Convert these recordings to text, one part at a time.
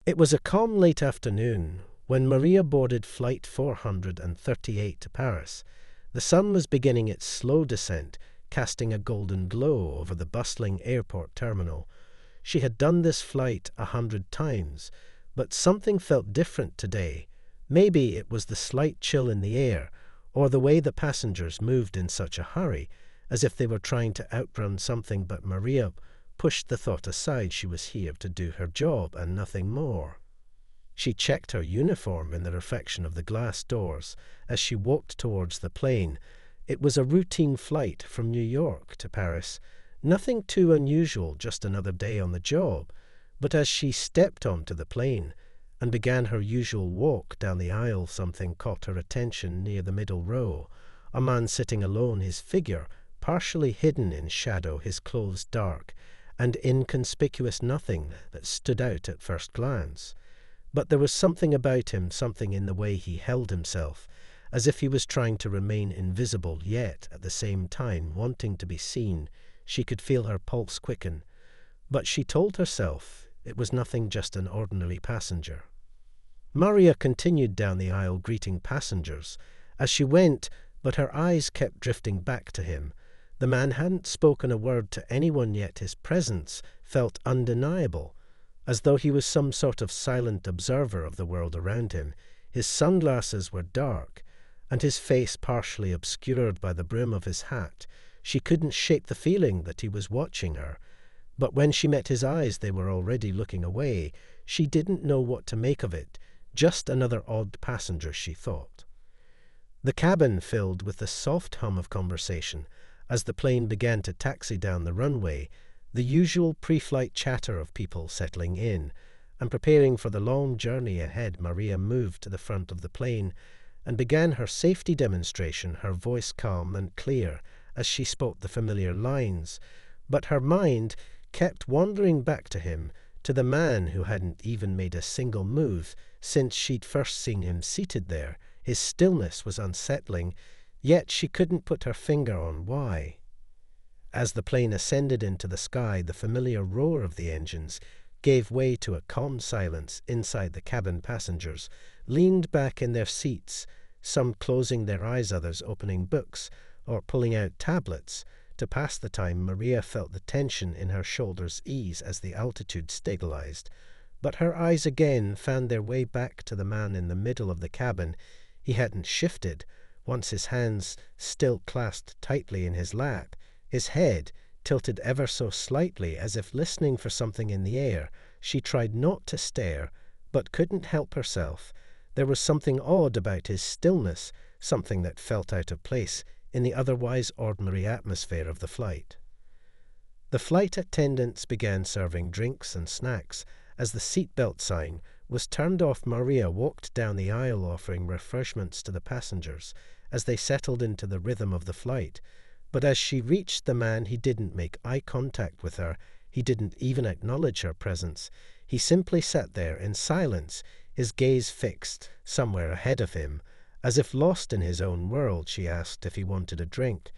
It was a calm late afternoon when Maria boarded Flight 438 to Paris. The sun was beginning its slow descent, casting a golden glow over the bustling airport terminal. She had done this flight 100 times, but something felt different today. Maybe it was the slight chill in the air, or the way the passengers moved in such a hurry, as if they were trying to outrun something, but Maria pushed the thought aside. She was here to do her job and nothing more. She checked her uniform in the reflection of the glass doors as she walked towards the plane. It was a routine flight from New York to Paris. Nothing too unusual, just another day on the job. But as she stepped onto the plane and began her usual walk down the aisle, something caught her attention near the middle row. A man sitting alone, his figure partially hidden in shadow, his clothes dark, and inconspicuous, nothing that stood out at first glance. But there was something about him, something in the way he held himself, as if he was trying to remain invisible, yet at the same time wanting to be seen. She could feel her pulse quicken, but she told herself it was nothing, just an ordinary passenger. Maria continued down the aisle, greeting passengers as she went, but her eyes kept drifting back to him. The man hadn't spoken a word to anyone yet. His presence felt undeniable, as though he was some sort of silent observer of the world around him. His sunglasses were dark, and his face partially obscured by the brim of his hat. She couldn't shake the feeling that he was watching her, but when she met his eyes, they were already looking away. She didn't know what to make of it. Just another odd passenger, she thought. The cabin filled with the soft hum of conversation as the plane began to taxi down the runway, the usual pre-flight chatter of people settling in and preparing for the long journey ahead. Maria moved to the front of the plane and began her safety demonstration, her voice calm and clear as she spoke the familiar lines, but her mind kept wandering back to him, to the man who hadn't even made a single move since she'd first seen him seated there. His stillness was unsettling, yet she couldn't put her finger on why. As the plane ascended into the sky, the familiar roar of the engines gave way to a calm silence. Inside, the cabin passengers leaned back in their seats, some closing their eyes, others opening books or pulling out tablets to pass the time. Maria felt the tension in her shoulders ease as the altitude stabilized, but her eyes again found their way back to the man in the middle of the cabin. He hadn't shifted, once his hands still clasped tightly in his lap, his head tilted ever so slightly as if listening for something in the air. She tried not to stare, but couldn't help herself. There was something odd about his stillness, something that felt out of place in the otherwise ordinary atmosphere of the flight. The flight attendants began serving drinks and snacks. As the seatbelt sign was turned off, Maria walked down the aisle offering refreshments to the passengers as they settled into the rhythm of the flight. But as she reached the man, he didn't make eye contact with her. He didn't even acknowledge her presence. He simply sat there in silence, his gaze fixed somewhere ahead of him, as if lost in his own world. She asked if he wanted a drink,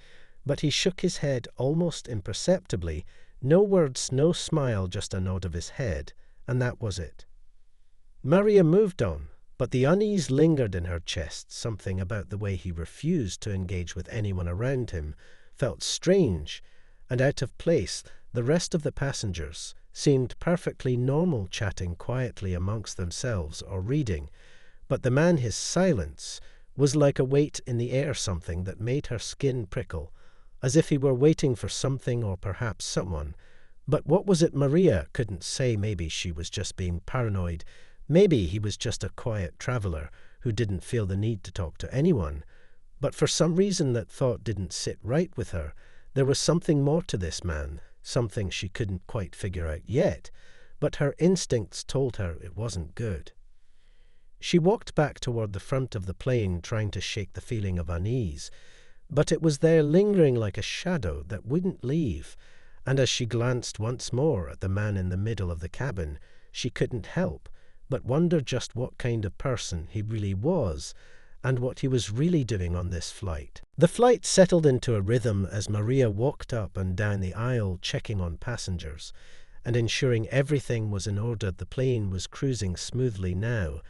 but he shook his head almost imperceptibly. No words, no smile, just a nod of his head, and that was it. Maria moved on, but the unease lingered in her chest. Something about the way he refused to engage with anyone around him felt strange and out of place. The rest of the passengers seemed perfectly normal, chatting quietly amongst themselves or reading, but the man, his silence was like a weight in the air, something that made her skin prickle, as if he were waiting for something or perhaps someone. But what was it? Maria couldn't say. Maybe she was just being paranoid. Maybe he was just a quiet traveler who didn't feel the need to talk to anyone. But for some reason that thought didn't sit right with her. There was something more to this man, something she couldn't quite figure out yet, but her instincts told her it wasn't good. She walked back toward the front of the plane, trying to shake the feeling of unease, but it was there, lingering like a shadow that wouldn't leave. And as she glanced once more at the man in the middle of the cabin, she couldn't help but wonder just what kind of person he really was and what he was really doing on this flight. The flight settled into a rhythm as Maria walked up and down the aisle, checking on passengers. and ensuring everything was in order. The plane was cruising smoothly now,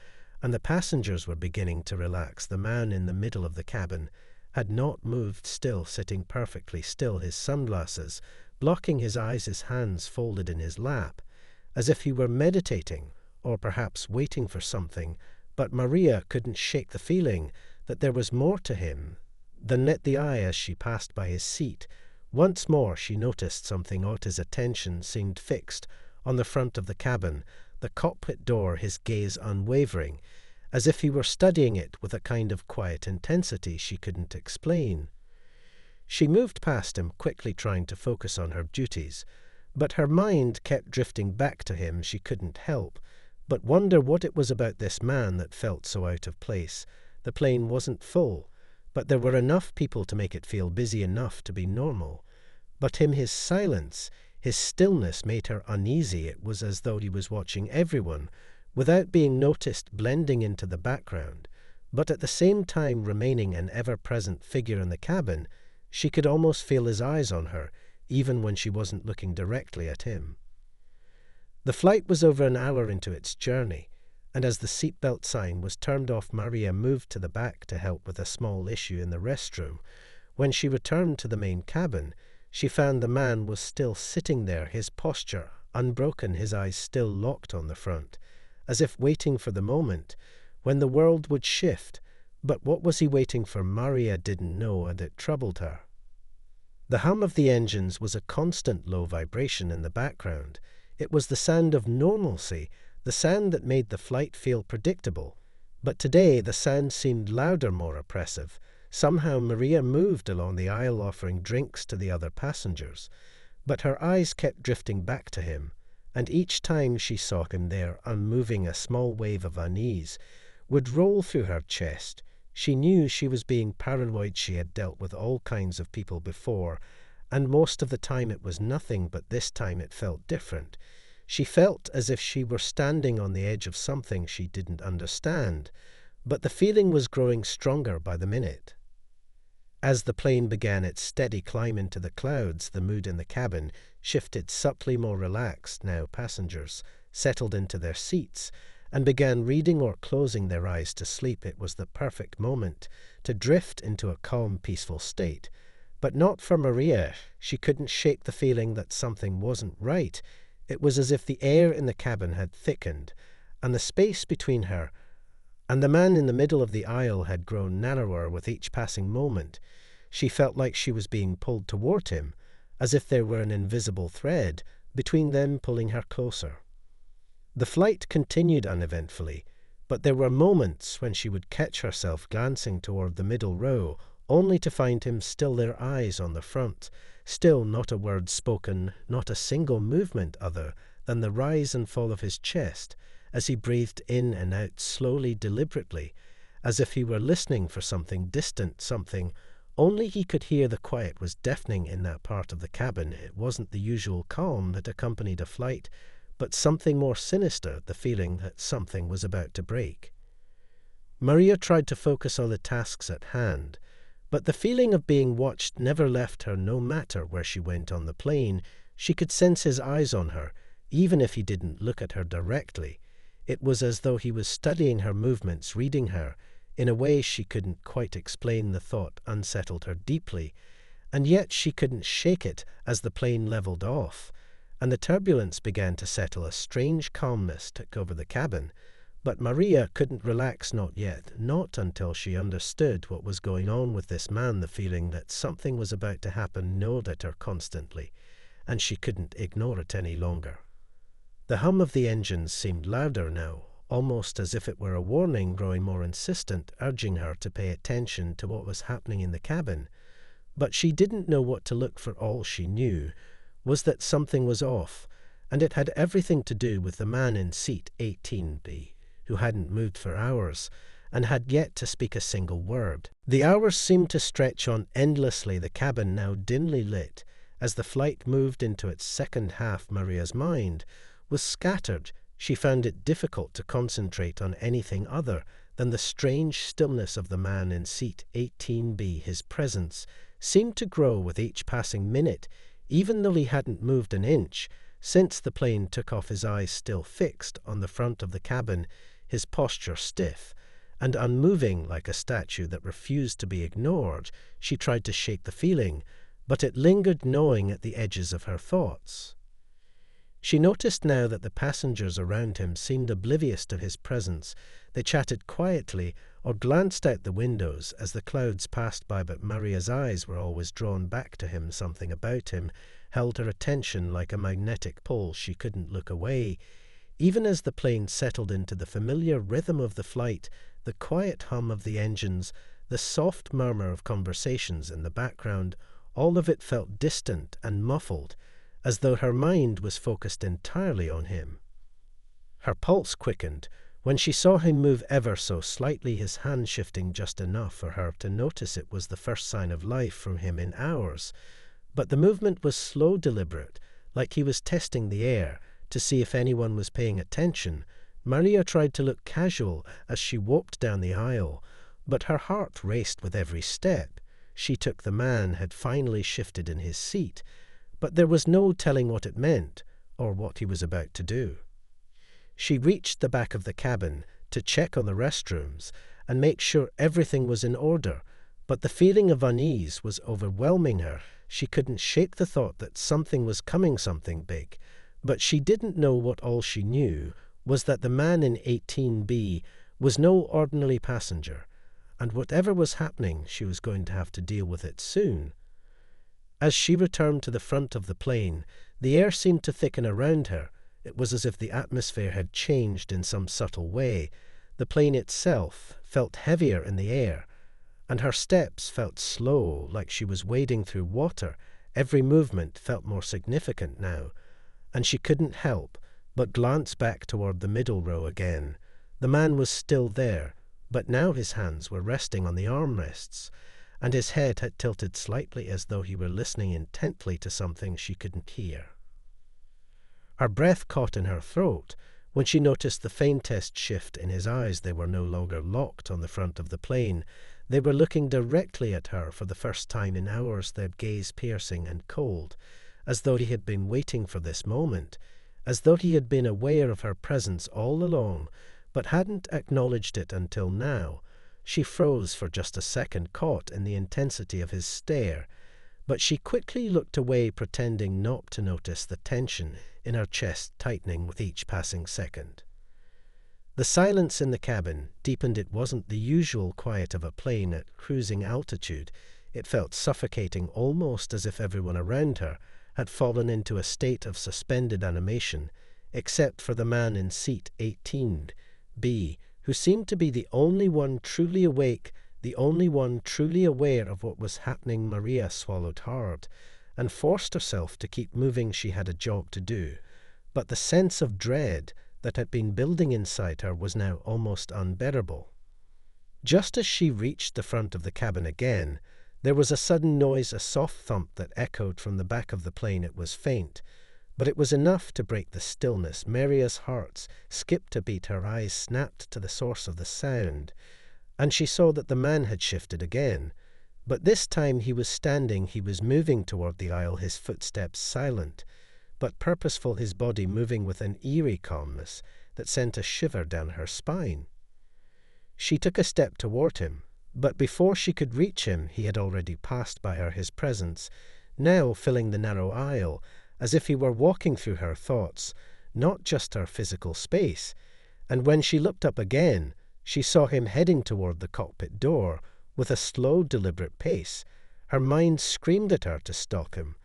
and the passengers were beginning to relax. The man in the middle of the cabin had not moved, still sitting perfectly still, his sunglasses blocking his eyes, his hands folded in his lap, as if he were meditating or perhaps waiting for something. But Maria couldn't shake the feeling that there was more to him than met the eye as she passed by his seat. Once more she noticed something odd. His attention seemed fixed on the front of the cabin, the cockpit door, his gaze unwavering, as if he were studying it with a kind of quiet intensity she couldn't explain. She moved past him, quickly trying to focus on her duties, but her mind kept drifting back to him. She couldn't help but wonder what it was about this man that felt so out of place. The plane wasn't full, but there were enough people to make it feel busy enough to be normal. But his silence, his stillness made her uneasy. It was as though he was watching everyone, without being noticed, blending into the background, but at the same time remaining an ever-present figure in the cabin. She could almost feel his eyes on her, even when she wasn't looking directly at him. The flight was over an hour into its journey, and as the seatbelt sign was turned off, Maria moved to the back to help with a small issue in the restroom. When she returned to the main cabin, she found the man was still sitting there, his posture unbroken, his eyes still locked on the front, as if waiting for the moment when the world would shift. But what was he waiting for? Maria didn't know, and it troubled her. The hum of the engines was a constant low vibration in the background. It was the sound of normalcy, the sound that made the flight feel predictable. But today the sound seemed louder, more oppressive. Somehow Maria moved along the aisle offering drinks to the other passengers, but her eyes kept drifting back to him, and each time she saw him there, unmoving, a small wave of unease would roll through her chest. She knew she was being paranoid. She had dealt with all kinds of people before, and most of the time it was nothing, but this time it felt different. She felt as if she were standing on the edge of something she didn't understand, but the feeling was growing stronger by the minute. As the plane began its steady climb into the clouds, the mood in the cabin shifted subtly, more relaxed now. Passengers settled into their seats and began reading or closing their eyes to sleep. It was the perfect moment to drift into a calm, peaceful state. But not for Maria. She couldn't shake the feeling that something wasn't right. It was as if the air in the cabin had thickened, and the space between her and the man in the middle of the aisle had grown narrower with each passing moment. She felt like she was being pulled toward him, as if there were an invisible thread between them pulling her closer. The flight continued uneventfully, but there were moments when she would catch herself glancing toward the middle row, only to find him still, their eyes on the front, still, not a word spoken, not a single movement other than the rise and fall of his chest as he breathed in and out slowly, deliberately, as if he were listening for something distant, something only he could hear. The quiet was deafening in that part of the cabin. It wasn't the usual calm that accompanied a flight, but something more sinister, the feeling that something was about to break. Maria tried to focus on the tasks at hand, but the feeling of being watched never left her. No matter where she went on the plane, she could sense his eyes on her, even if he didn't look at her directly. It was as though he was studying her movements, reading her, in a way she couldn't quite explain. The thought unsettled her deeply, and yet she couldn't shake it. As the plane leveled off, and the turbulence began to settle, a strange calmness took over the cabin. But Maria couldn't relax, not yet, not until she understood what was going on with this man. The feeling that something was about to happen gnawed at her constantly, and she couldn't ignore it any longer. The hum of the engines seemed louder now, almost as if it were a warning, growing more insistent, urging her to pay attention to what was happening in the cabin. But she didn't know what to look for. All she knew was that something was off, and it had everything to do with the man in seat 18B, who hadn't moved for hours, and had yet to speak a single word. The hours seemed to stretch on endlessly, the cabin now dimly lit. As the flight moved into its second half, Maria's mind was scattered. She found it difficult to concentrate on anything other than the strange stillness of the man in seat 18B. His presence seemed to grow with each passing minute. Even though he hadn't moved an inch, Since the plane took off, his eyes still fixed on the front of the cabin, his posture stiff, and unmoving like a statue that refused to be ignored. She tried to shake the feeling, but it lingered gnawing at the edges of her thoughts. She noticed now that the passengers around him seemed oblivious to his presence. They chatted quietly or glanced out the windows as the clouds passed by, but Maria's eyes were always drawn back to him. Something about him held her attention like a magnetic pull. She couldn't look away. Even as the plane settled into the familiar rhythm of the flight, the quiet hum of the engines, the soft murmur of conversations in the background, all of it felt distant and muffled, as though her mind was focused entirely on him. Her pulse quickened when she saw him move ever so slightly, his hand shifting just enough for her to notice it was the first sign of life from him in hours. But the movement was slow, deliberate, like he was testing the air to see if anyone was paying attention. Maria tried to look casual as she walked down the aisle, but her heart raced with every step. She took the man had finally shifted in his seat, but there was no telling what it meant or what he was about to do. She reached the back of the cabin to check on the restrooms and make sure everything was in order, but the feeling of unease was overwhelming her. She couldn't shake the thought that something was coming, something big, but she didn't know what. All she knew was that the man in 18B was no ordinary passenger, and whatever was happening, she was going to have to deal with it soon. As she returned to the front of the plane, the air seemed to thicken around her. It was as if the atmosphere had changed in some subtle way. The plane itself felt heavier in the air, and her steps felt slow, like she was wading through water. Every movement felt more significant now, and she couldn't help but glance back toward the middle row again. The man was still there, but now his hands were resting on the armrests, and his head had tilted slightly as though he were listening intently to something she couldn't hear. Her breath caught in her throat when she noticed the faintest shift in his eyes. They were no longer locked on the front of the plane. They were looking directly at her for the first time in hours, their gaze piercing and cold, as though he had been waiting for this moment, as though he had been aware of her presence all along, but hadn't acknowledged it until now. She froze for just a second, caught in the intensity of his stare, but she quickly looked away, pretending not to notice the tension in her chest tightening with each passing second. The silence in the cabin deepened. It wasn't the usual quiet of a plane at cruising altitude. It felt suffocating, almost as if everyone around her had fallen into a state of suspended animation, except for the man in seat 18B, who seemed to be the only one truly awake, the only one truly aware of what was happening. Maria swallowed hard and forced herself to keep moving. She had a job to do, but the sense of dread that had been building inside her was now almost unbearable. Just as she reached the front of the cabin again, there was a sudden noise, a soft thump that echoed from the back of the plane. It was faint, but it was enough to break the stillness. Maria's heart skipped a beat, her eyes snapped to the source of the sound, and she saw that the man had shifted again. But this time he was standing, he was moving toward the aisle, his footsteps silent, but purposeful, his body moving with an eerie calmness that sent a shiver down her spine. She took a step toward him, but before she could reach him, he had already passed by her, his presence now filling the narrow aisle, as if he were walking through her thoughts, not just her physical space. And when she looked up again, she saw him heading toward the cockpit door with a slow, deliberate pace. Her mind screamed at her to stalk him,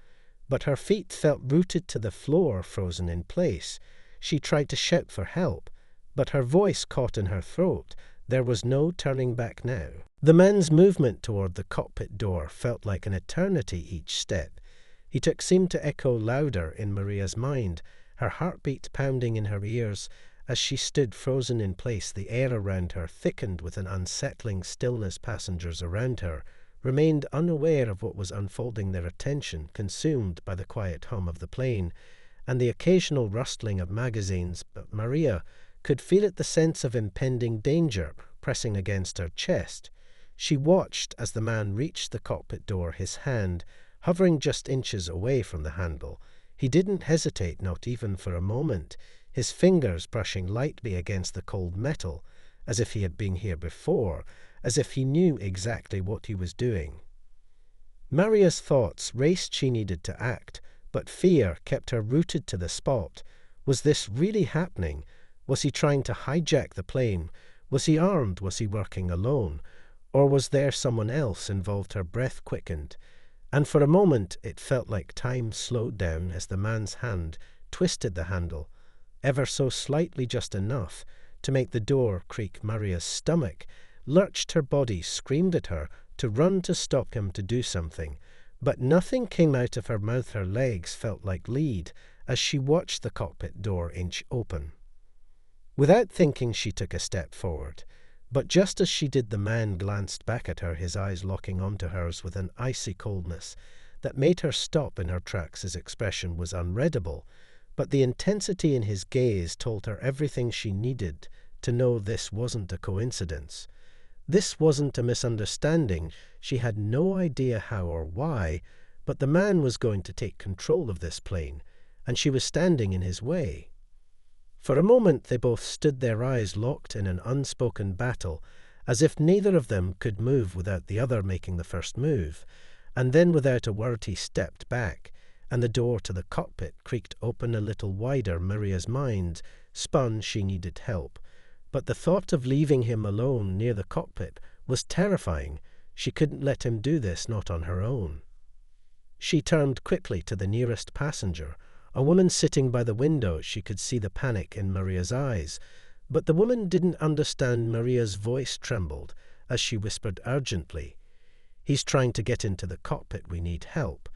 but her feet felt rooted to the floor, frozen in place. She tried to shout for help, but her voice caught in her throat. There was no turning back now. The man's movement toward the cockpit door felt like an eternity each step he took seemed to echo louder in Maria's mind, her heartbeat pounding in her ears. As she stood frozen in place, the air around her thickened with an unsettling stillness. Passengers around her remained unaware of what was unfolding, their attention consumed by the quiet hum of the plane and the occasional rustling of magazines. But Maria could feel it, the sense of impending danger pressing against her chest. She watched as the man reached the cockpit door, his hand hovering just inches away from the handle. He didn't hesitate, not even for a moment, his fingers brushing lightly against the cold metal, as if he had been here before, as if he knew exactly what he was doing. Maria's thoughts raced. She needed to act, but fear kept her rooted to the spot. Was this really happening? Was he trying to hijack the plane? Was he armed? Was he working alone? Or was there someone else involved? Her breath quickened, and for a moment it felt like time slowed down as the man's hand twisted the handle, ever so slightly, just enough to make the door creak. Maria's stomach lurched, her body screamed at her to run, to stop him, to do something, but nothing came out of her mouth. Her legs felt like lead as she watched the cockpit door inch open. Without thinking, she took a step forward, but just as she did, the man glanced back at her, his eyes locking onto hers with an icy coldness that made her stop in her tracks. His expression was unreadable, but the intensity in his gaze told her everything she needed to know. This wasn't a coincidence. This wasn't a misunderstanding. She had no idea how or why, but the man was going to take control of this plane, and she was standing in his way. For a moment they both stood, their eyes locked in an unspoken battle, as if neither of them could move without the other making the first move. And then, without a word, he stepped back, and the door to the cockpit creaked open a little wider. Maria's mind spun. She needed help, but the thought of leaving him alone near the cockpit was terrifying. She couldn't let him do this, not on her own. She turned quickly to the nearest passenger, a woman sitting by the window. She could see the panic in Maria's eyes, but the woman didn't understand. Maria's voice trembled as she whispered urgently, "He's trying to get into the cockpit. We need help."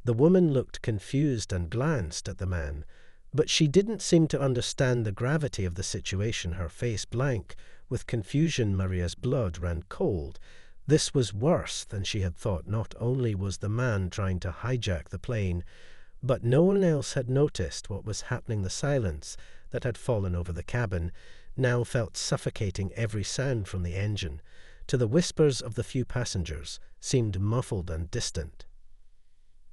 The woman looked confused and glanced at the man, but she didn't seem to understand the gravity of the situation, her face blank with confusion. Maria's blood ran cold. This was worse than she had thought. Not only was the man trying to hijack the plane, but no one else had noticed what was happening. The silence that had fallen over the cabin now felt suffocating. Every sound from the engine to the whispers of the few passengers seemed muffled and distant.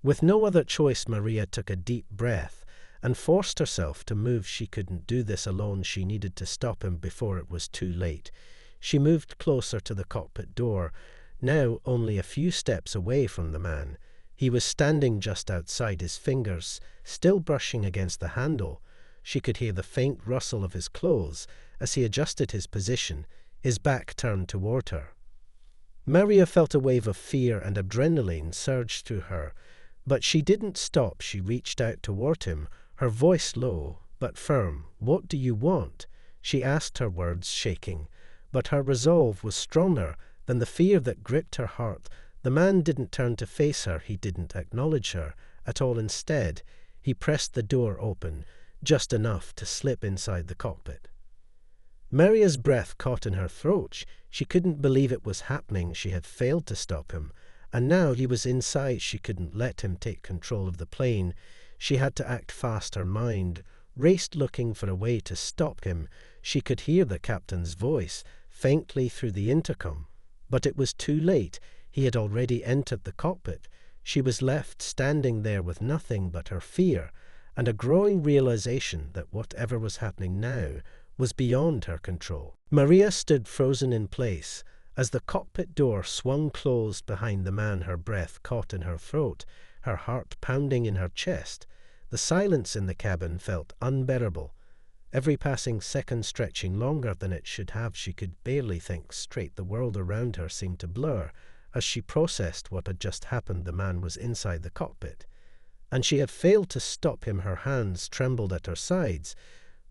With no other choice, Maria took a deep breath and forced herself to move. She couldn't do this alone. She needed to stop him before it was too late. She moved closer to the cockpit door, now only a few steps away from the man. He was standing just outside, his fingers still brushing against the handle. She could hear the faint rustle of his clothes as he adjusted his position, his back turned toward her. Maria felt a wave of fear and adrenaline surge through her, but she didn't stop. She reached out toward him, her voice low but firm. "What do you want?" she asked, her words shaking, but her resolve was stronger than the fear that gripped her heart. The man didn't turn to face her. He didn't acknowledge her at all. Instead, he pressed the door open, just enough to slip inside the cockpit. Maria's breath caught in her throat. She couldn't believe it was happening. She had failed to stop him, and now he was inside. She couldn't let him take control of the plane. She had to act fast. Her mind raced, looking for a way to stop him. She could hear the captain's voice faintly through the intercom, but it was too late. He had already entered the cockpit. She was left standing there with nothing but her fear and a growing realization that whatever was happening now was beyond her control. Maria stood frozen in place as the cockpit door swung closed behind the man, her breath caught in her throat, her heart pounding in her chest. The silence in the cabin felt unbearable, every passing second stretching longer than it should have. She could barely think straight. The world around her seemed to blur as she processed what had just happened. The man was inside the cockpit, and she had failed to stop him. Her hands trembled at her sides,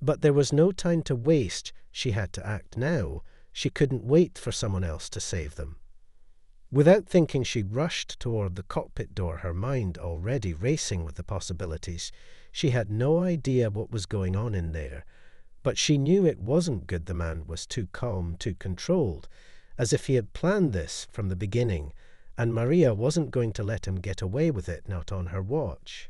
but there was no time to waste. She had to act now. She couldn't wait for someone else to save them. Without thinking, she rushed toward the cockpit door, her mind already racing with the possibilities. She had no idea what was going on in there, but she knew it wasn't good. The man was too calm, too controlled, as if he had planned this from the beginning, and Maria wasn't going to let him get away with it, not on her watch.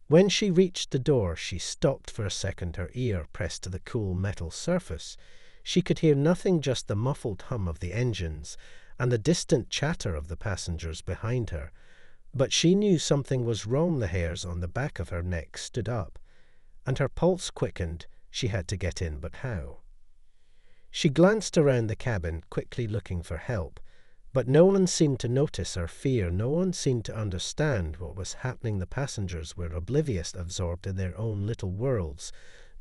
When she reached the door, she stopped for a second, her ear pressed to the cool metal surface. She could hear nothing, just the muffled hum of the engines and the distant chatter of the passengers behind her. But she knew something was wrong. The hairs on the back of her neck stood up, and her pulse quickened. She had to get in, but how? She glanced around the cabin, quickly looking for help, but no one seemed to notice her fear. No one seemed to understand what was happening. The passengers were oblivious, absorbed in their own little worlds,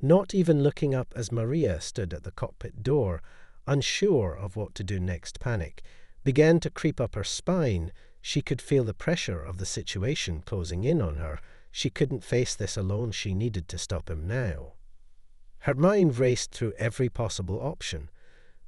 not even looking up as Maria stood at the cockpit door, unsure of what to do next. Panic began to creep up her spine. She could feel the pressure of the situation closing in on her. She couldn't face this alone. She needed to stop him now. Her mind raced through every possible option,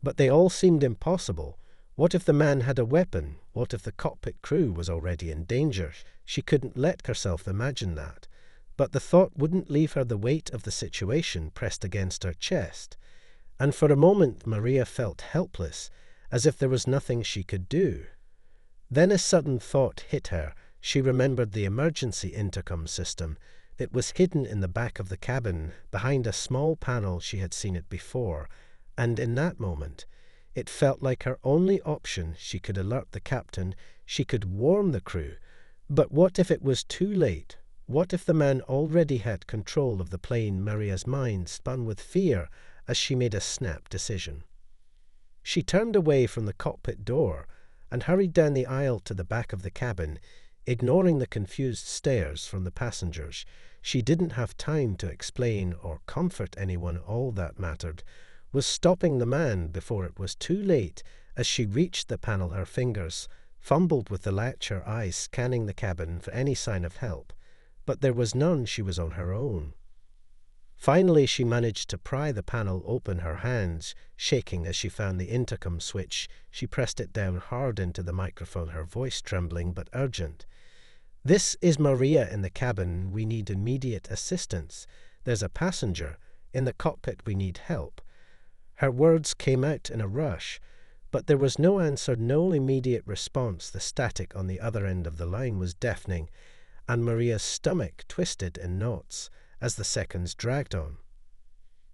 but they all seemed impossible. What if the man had a weapon? What if the cockpit crew was already in danger? She couldn't let herself imagine that. But the thought wouldn't leave her. The weight of the situation pressed against her chest. And for a moment Maria felt helpless, as if there was nothing she could do. Then a sudden thought hit her. She remembered the emergency intercom system. It was hidden in the back of the cabin, behind a small panel. She had seen it before, and in that moment, it felt like her only option. She could alert the captain. She could warn the crew. But what if it was too late? What if the man already had control of the plane? Maria's mind spun with fear as she made a snap decision. She turned away from the cockpit door and hurried down the aisle to the back of the cabin, ignoring the confused stares from the passengers. She didn't have time to explain or comfort anyone. All that mattered was stopping the man before it was too late. As she reached the panel, her fingers fumbled with the latch, her eyes scanning the cabin for any sign of help. But there was none. She was on her own. Finally, she managed to pry the panel open, her hands shaking as she found the intercom switch. She pressed it down hard into the microphone, her voice trembling but urgent. "This is Maria in the cabin. We need immediate assistance. There's a passenger in the cockpit. We need help." Her words came out in a rush, but there was no answer, no immediate response. The static on the other end of the line was deafening, and Maria's stomach twisted in knots as the seconds dragged on.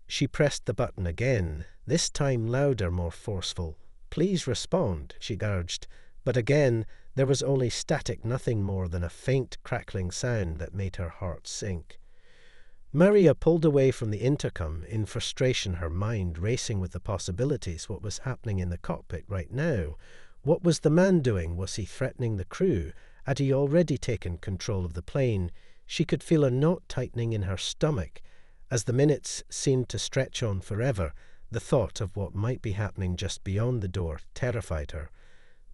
She pressed the button again, this time louder, more forceful. "Please respond," she urged, but again there was only static, nothing more than a faint crackling sound that made her heart sink. Maria pulled away from the intercom in frustration, her mind racing with the possibilities. What was happening in the cockpit right now? What was the man doing? Was he threatening the crew? Had he already taken control of the plane? She could feel a knot tightening in her stomach. As the minutes seemed to stretch on forever, the thought of what might be happening just beyond the door terrified her.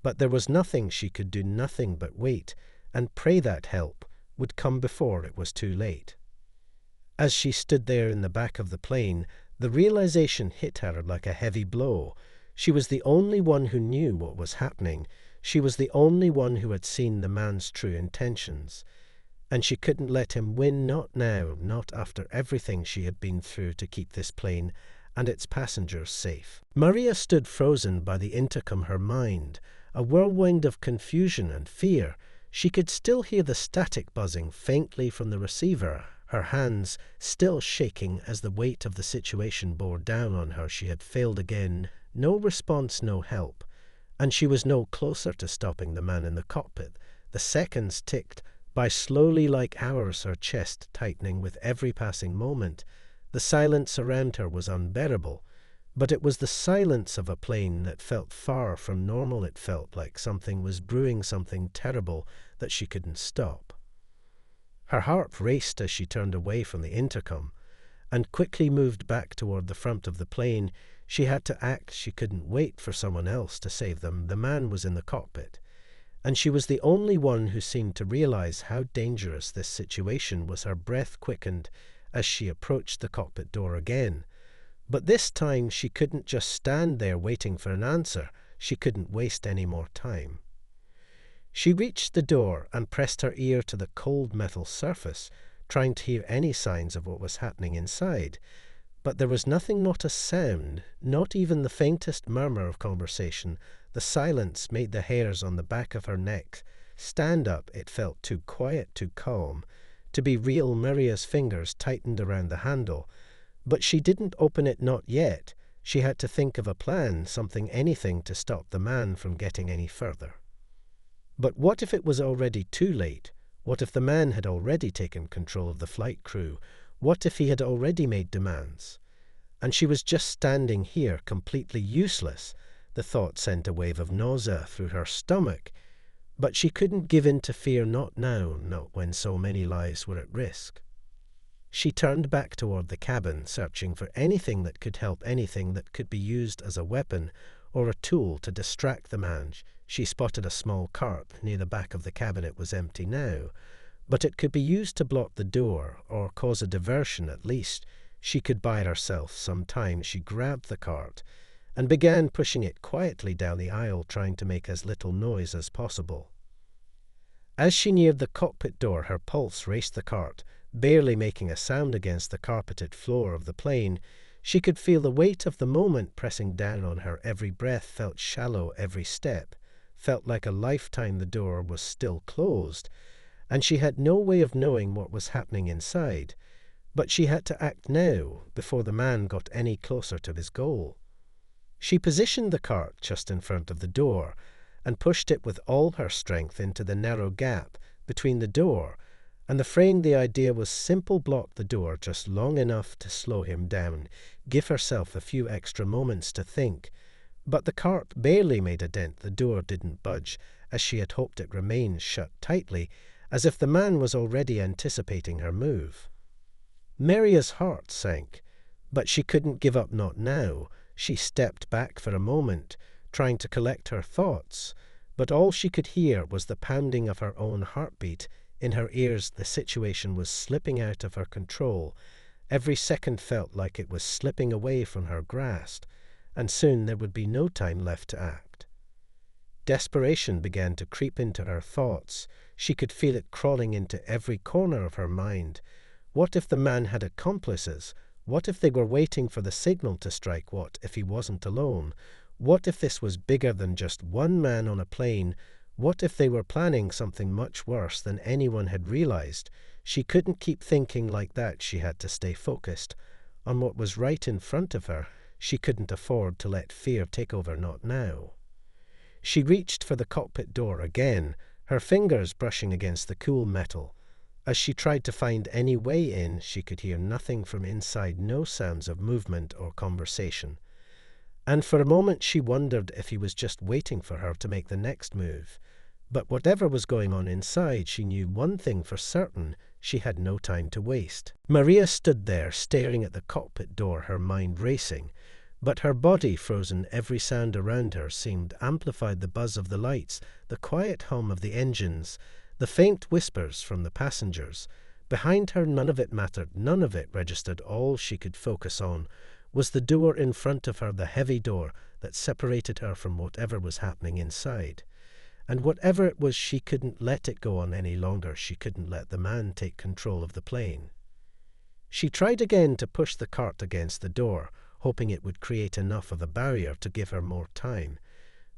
But there was nothing she could do, nothing but wait and pray that help would come before it was too late. As she stood there in the back of the plane, the realization hit her like a heavy blow. She was the only one who knew what was happening. She was the only one who had seen the man's true intentions. And she couldn't let him win, not now, not after everything she had been through to keep this plane and its passengers safe. Maria stood frozen by the intercom, her mind a whirlwind of confusion and fear. She could still hear the static buzzing faintly from the receiver, her hands still shaking as the weight of the situation bore down on her. She had failed again. No response, no help. And she was no closer to stopping the man in the cockpit. The seconds ticked by slowly like hours, her chest tightening with every passing moment. The silence around her was unbearable, but it was the silence of a plane that felt far from normal. It felt like something was brewing, something terrible that she couldn't stop. Her heart raced as she turned away from the intercom and quickly moved back toward the front of the plane. She had to act. She couldn't wait for someone else to save them. The man was in the cockpit, and she was the only one who seemed to realize how dangerous this situation was. Her breath quickened as she approached the cockpit door again. But this time she couldn't just stand there waiting for an answer. She couldn't waste any more time. She reached the door and pressed her ear to the cold metal surface, trying to hear any signs of what was happening inside. But there was nothing, not a sound, not even the faintest murmur of conversation. The silence made the hairs on the back of her neck stand up. It felt too quiet, too calm to be real. Maria's fingers tightened around the handle, but she didn't open it, not yet. She had to think of a plan, something, anything to stop the man from getting any further. But what if it was already too late? What if the man had already taken control of the flight crew? What if he had already made demands? And she was just standing here, completely useless. The thought sent a wave of nausea through her stomach. But she couldn't give in to fear, not now, not when so many lives were at risk. She turned back toward the cabin, searching for anything that could help, anything that could be used as a weapon or a tool to distract the man. She spotted a small cart near the back of the cabin. It was empty now, but it could be used to block the door or cause a diversion at least. She could buy herself some time. She grabbed the cart and began pushing it quietly down the aisle, trying to make as little noise as possible. As she neared the cockpit door, her pulse raced. The cart barely making a sound against the carpeted floor of the plane. She could feel the weight of the moment pressing down on her. Every breath felt shallow, every step felt like a lifetime. The door was still closed, and she had no way of knowing what was happening inside. But she had to act now, before the man got any closer to his goal. She positioned the cart just in front of the door and pushed it with all her strength into the narrow gap between the door and the frame. The idea was simple: block the door just long enough to slow him down, give herself a few extra moments to think. But the cart barely made a dent. The door didn't budge, as she had hoped. It remained shut tightly, as if the man was already anticipating her move. Maria's heart sank, but she couldn't give up, not now. She stepped back for a moment, trying to collect her thoughts, but all she could hear was the pounding of her own heartbeat in her ears. The situation was slipping out of her control. Every second felt like it was slipping away from her grasp, and soon there would be no time left to act. Desperation began to creep into her thoughts. She could feel it crawling into every corner of her mind. What if the man had accomplices? What if they were waiting for the signal to strike? What if he wasn't alone? What if this was bigger than just one man on a plane? What if they were planning something much worse than anyone had realized? She couldn't keep thinking like that. She had to stay focused on what was right in front of her. She couldn't afford to let fear take over, not now. She reached for the cockpit door again, her fingers brushing against the cool metal. As she tried to find any way in, she could hear nothing from inside, no sounds of movement or conversation. And for a moment she wondered if he was just waiting for her to make the next move. But whatever was going on inside, she knew one thing for certain: she had no time to waste. Maria stood there, staring at the cockpit door, her mind racing, but her body frozen. Every sound around her seemed amplified: the buzz of the lights, the quiet hum of the engines, the faint whispers from the passengers. Behind her, none of it mattered, none of it registered. All she could focus on was the door in front of her, the heavy door that separated her from whatever was happening inside. And whatever it was, she couldn't let it go on any longer. She couldn't let the man take control of the plane. She tried again to push the cart against the door, hoping it would create enough of a barrier to give her more time.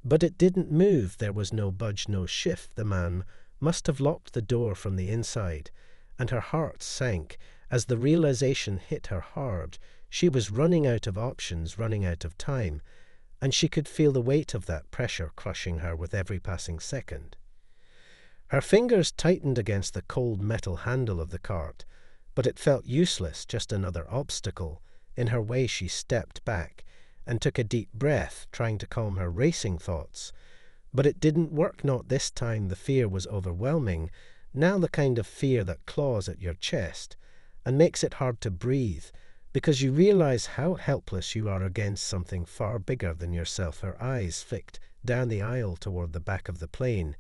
But it didn't move. There was no budge, no shift. The man must have locked the door from the inside, and her heart sank as the realization hit her hard. She was running out of options, running out of time, and she could feel the weight of that pressure crushing her with every passing second. Her fingers tightened against the cold metal handle of the cart, but it felt useless, just another obstacle in her way. She stepped back and took a deep breath, trying to calm her racing thoughts. But it didn't work, not this time. The fear was overwhelming, now the kind of fear that claws at your chest and makes it hard to breathe, because you realize how helpless you are against something far bigger than yourself. Her eyes flicked down the aisle toward the back of the plane,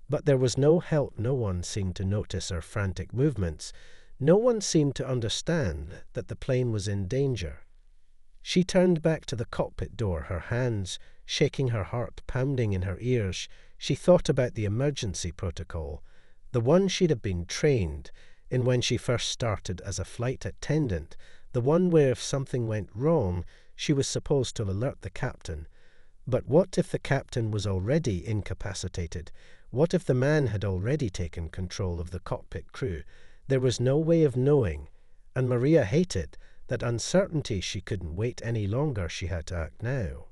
but there was no help. No one seemed to notice her frantic movements. No one seemed to understand that the plane was in danger. She turned back to the cockpit door, her hands shaking, her heart pounding in her ears. She thought about the emergency protocol, the one she'd have been trained in when she first started as a flight attendant, the one where if something went wrong, she was supposed to alert the captain. But what if the captain was already incapacitated? What if the man had already taken control of the cockpit crew? There was no way of knowing, and Maria hated that uncertainty. She couldn't wait any longer. She had to act now.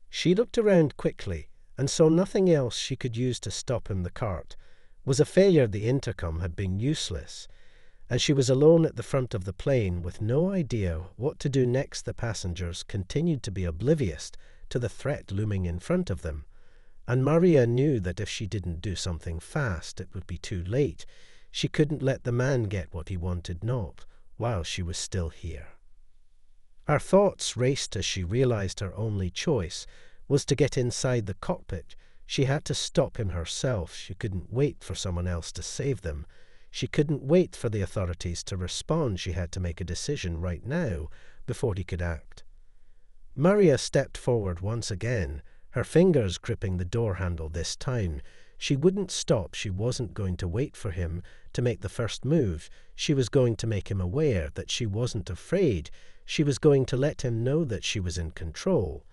She looked around quickly and saw nothing else she could use to stop him. The cart was a failure. The intercom had been useless, and she was alone at the front of the plane with no idea what to do next. The passengers continued to be oblivious to the threat looming in front of them, and Maria knew that if she didn't do something fast, it would be too late. She couldn't let the man get what he wanted, not while she was still here. Her thoughts raced as she realized her only choice was to get inside the cockpit. She had to stop him herself. She couldn't wait for someone else to save them. She couldn't wait for the authorities to respond. She had to make a decision right now before he could act. Maria stepped forward once again, her fingers gripping the door handle this time. She wouldn't stop. She wasn't going to wait for him to make the first move. She was going to make him aware that she wasn't afraid. She was going to let him know that she was in control.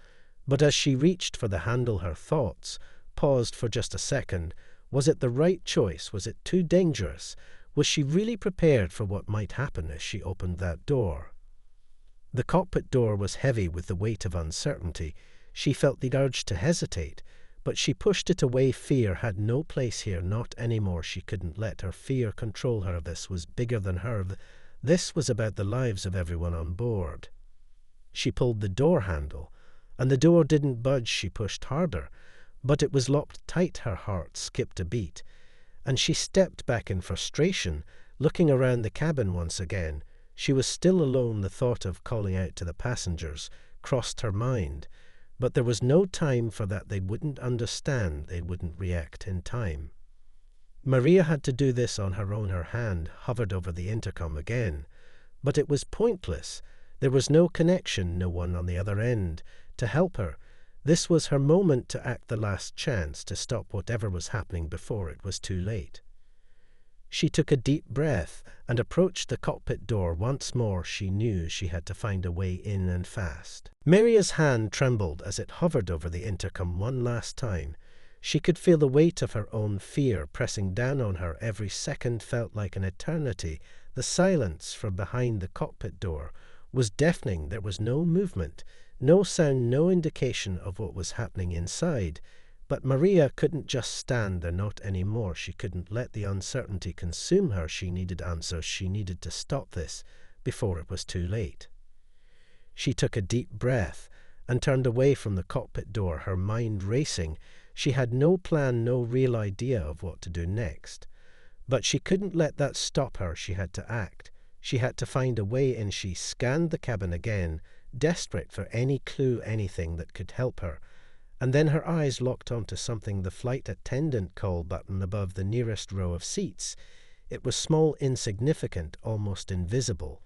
But as she reached for the handle, her thoughts paused for just a second. Was it the right choice? Was it too dangerous? Was she really prepared for what might happen as she opened that door? The cockpit door was heavy with the weight of uncertainty. She felt the urge to hesitate, but she pushed it away. Fear had no place here, not anymore. She couldn't let her fear control her. This was bigger than her. This was about the lives of everyone on board. She pulled the door handle, and the door didn't budge. She pushed harder, but it was locked tight. Her heart skipped a beat, and she stepped back in frustration, looking around the cabin once again. She was still alone. The thought of calling out to the passengers crossed her mind, but there was no time for that. They wouldn't understand. They wouldn't react in time. Maria had to do this on her own. Her hand hovered over the intercom again, but it was pointless. There was no connection, no one on the other end to help her. This was her moment to act, the last chance to stop whatever was happening before it was too late. She took a deep breath and approached the cockpit door once more. She knew she had to find a way in, and fast. Maria's hand trembled as it hovered over the intercom one last time. She could feel the weight of her own fear pressing down on her. Every second felt like an eternity. The silence from behind the cockpit door was deafening. There was no movement, no sound, no indication of what was happening inside. But Maria couldn't just stand there, not anymore. She couldn't let the uncertainty consume her. She needed answers. She needed to stop this before it was too late. She took a deep breath and turned away from the cockpit door, her mind racing. She had no plan, no real idea of what to do next. But she couldn't let that stop her. She had to act. She had to find a way in. She scanned the cabin again, desperate for any clue, anything that could help her. And then her eyes locked onto something, the flight attendant call button above the nearest row of seats. It was small, insignificant, almost invisible.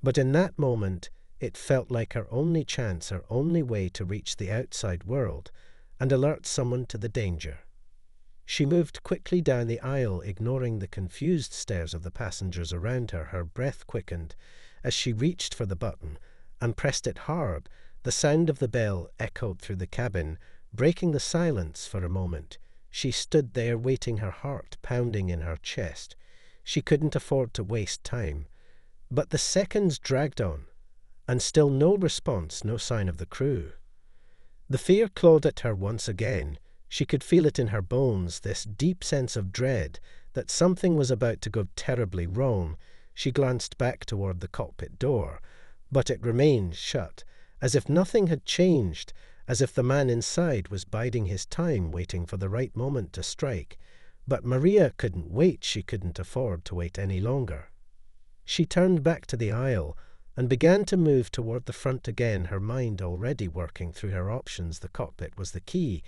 But in that moment, it felt like her only chance, her only way to reach the outside world and alert someone to the danger. She moved quickly down the aisle, ignoring the confused stares of the passengers around her. Her breath quickened as she reached for the button and pressed it hard. The sound of the bell echoed through the cabin, breaking the silence for a moment. She stood there waiting, her heart pounding in her chest. She couldn't afford to waste time. But the seconds dragged on, and still no response, no sign of the crew. The fear clawed at her once again. She could feel it in her bones, this deep sense of dread that something was about to go terribly wrong. She glanced back toward the cockpit door, but it remained shut, as if nothing had changed, as if the man inside was biding his time, waiting for the right moment to strike. But Maria couldn't wait. She couldn't afford to wait any longer. She turned back to the aisle and began to move toward the front again, her mind already working through her options. The cockpit was the key,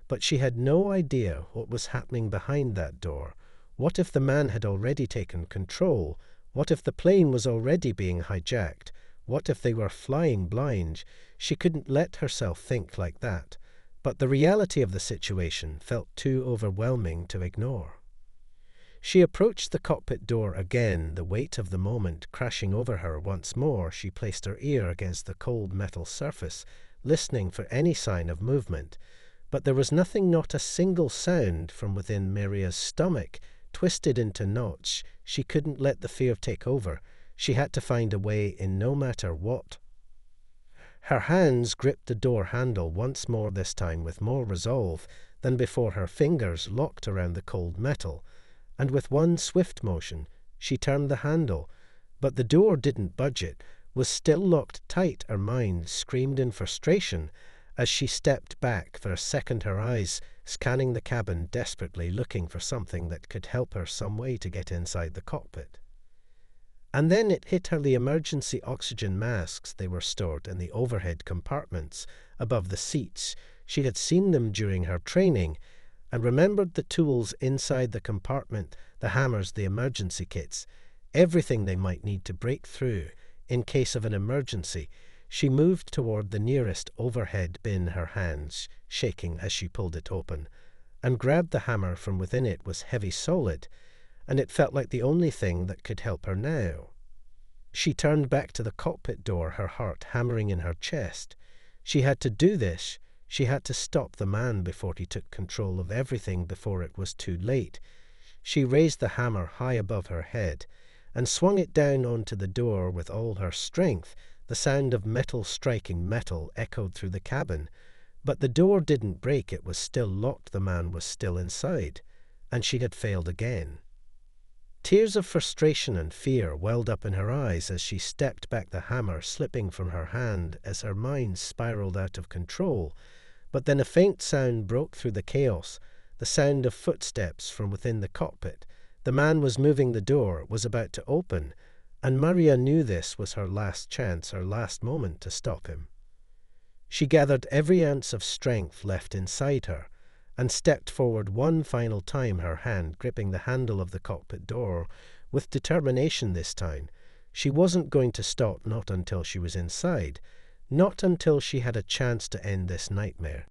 but she had no idea what was happening behind that door. What if the man had already taken control? What if the plane was already being hijacked? What if they were flying blind? She couldn't let herself think like that, but the reality of the situation felt too overwhelming to ignore. She approached the cockpit door again, the weight of the moment crashing over her once more. She placed her ear against the cold metal surface, listening for any sign of movement. But there was nothing, not a single sound from within Maria's stomach, twisted into knots. She couldn't let the fear take over. She had to find a way in no matter what. Her hands gripped the door handle once more, this time with more resolve than before. Her fingers locked around the cold metal, and with one swift motion she turned the handle, but the door didn't budge. It was still locked tight. Her mind screamed in frustration as she stepped back. For a second her eyes scanning the cabin, desperately looking for something that could help her, some way to get inside the cockpit. And then it hit her, the emergency oxygen masks. They were stored in the overhead compartments above the seats. She had seen them during her training and remembered the tools inside the compartment, the hammers, the emergency kits, everything they might need to break through in case of an emergency. She moved toward the nearest overhead bin, her hands shaking as she pulled it open, and grabbed the hammer from within. It was heavy, solid, and it felt like the only thing that could help her now. She turned back to the cockpit door, her heart hammering in her chest. She had to do this. She had to stop the man before he took control of everything, before it was too late. She raised the hammer high above her head and swung it down onto the door with all her strength. The sound of metal striking metal echoed through the cabin, but the door didn't break. It was still locked. The man was still inside, and she had failed again. Tears of frustration and fear welled up in her eyes as she stepped back, the hammer slipping from her hand as her mind spiraled out of control. But then a faint sound broke through the chaos, the sound of footsteps from within the cockpit. The man was moving. The door was about to open, and Maria knew this was her last chance, her last moment to stop him. She gathered every ounce of strength left inside her and stepped forward one final time, her hand gripping the handle of the cockpit door with determination this time. She wasn't going to stop, not until she was inside, not until she had a chance to end this nightmare.